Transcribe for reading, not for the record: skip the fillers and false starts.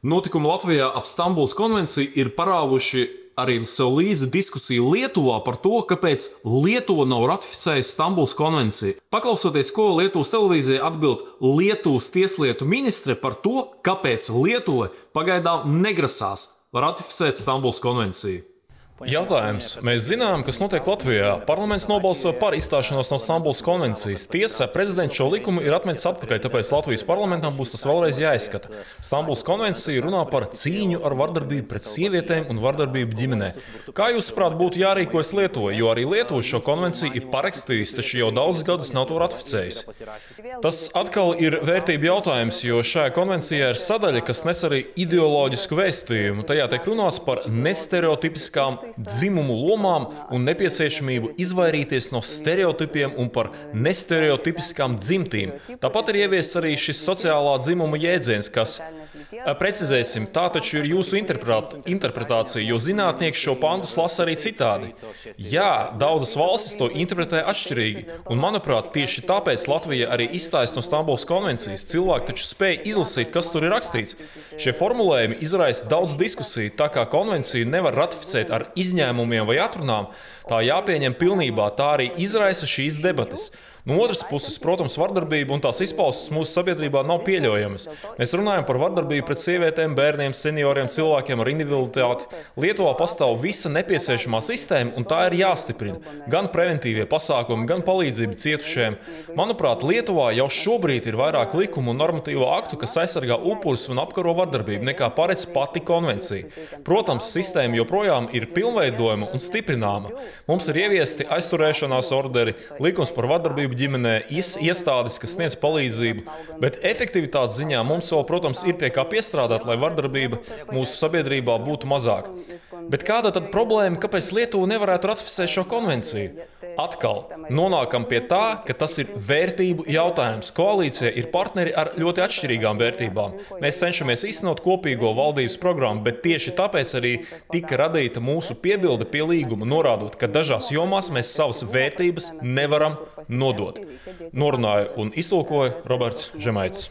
Notikumi Latvijā ap Stambulas konvenciju ir parāvuši arī sev līdzi diskusiju Lietuvā par to, kāpēc Lietuva nav ratificējusi Stambulas konvenciju. Paklausoties, ko Lietuvas televīzija atbild Lietuvas tieslietu ministre par to, kāpēc Lietuva pagaidām negrasās ratificēt Stambulas konvenciju. Jautājums. Mēs zinām, kas notiek Latvijā. Parlaments nobalso par izstāšanos no Stambulas konvencijas. Tiesa, prezidents šo likumu ir atmetis atpakaļ, tāpēc Latvijas parlamentam būs tas vēlreiz jāizskata. Stambulas konvencija runā par cīņu ar vardarbību pret sievietēm un vardarbību ģimenē. Kā jūsuprāt būtu jārīkojas Lietuvai, jo arī Lietuva šo konvenciju ir parakstījusi, taču jau daudzus gadus nav to ratificējusi? Tas atkal ir vērtību jautājums, jo šajā konvencijā ir sadaļa, kas nes arī ideoloģisku vēstījumu. Tajā tiek runāts par nestereotipiskām dzimumu lomām un nepieciešamību izvairīties no stereotipiem un par nestereotipiskām dzimtīm. Tāpat ir ieviests arī šis sociālā dzimuma jēdziens, kas, precizēsim, tā taču ir jūsu interpretācija, jo zinātnieki šo pantus lasa arī citādi. Jā, daudzas valstis to interpretē atšķirīgi, un, manuprāt, tieši tāpēc Latvija arī izstājas no Stambulas konvencijas. Cilvēki taču spēj izlasīt, kas tur ir rakstīts. Šie formulējumi izraisa daudz diskusiju, tā kā konvenciju nevar ratificēt ar izņēmumiem vai atrunām, tā jāpieņem pilnībā, tā arī izraisa šīs debates. No otras puses, protams, vardarbība un tās izpausmes mūsu sabiedrībā nav pieļaujamas. Mēs runājam par vardarbību pret sievietēm, bērniem, senioriem, cilvēkiem ar individualitāti. Lietuvā pastāv visa nepieciešamā sistēma, un tā ir jāstiprina. Gan preventīvie pasākumi, gan palīdzība cietušajiem. Manuprāt, Lietuvā jau šobrīd ir vairāk likumu un normatīvo aktu, kas aizsargā upurus un apkaro vardarbību, nekā paredz pati konvencija. Protams, sistēma joprojām ir pilnveidojama un stiprināma. Mums ir ieviesti aizturēšanās orderi, likums par vardarbību ģimenē, iestādes, kas sniedz palīdzību, bet efektivitātes ziņā mums vēl, protams, ir pie kā piestrādāt, lai vardarbība mūsu sabiedrībā būtu mazāka. Bet kāda tad problēma, kāpēc Lietuva nevarētu ratificēt šo konvenciju? Atkal, nonākam pie tā, ka tas ir vērtību jautājums. Koalīcija ir partneri ar ļoti atšķirīgām vērtībām. Mēs cenšamies īstenot kopīgo valdības programmu, bet tieši tāpēc arī tika radīta mūsu piebilde pie līguma, norādot, ka dažās jomās mēs savas vērtības nevaram nodot. Norunāja un iztulkoja Roberts Žemaitis.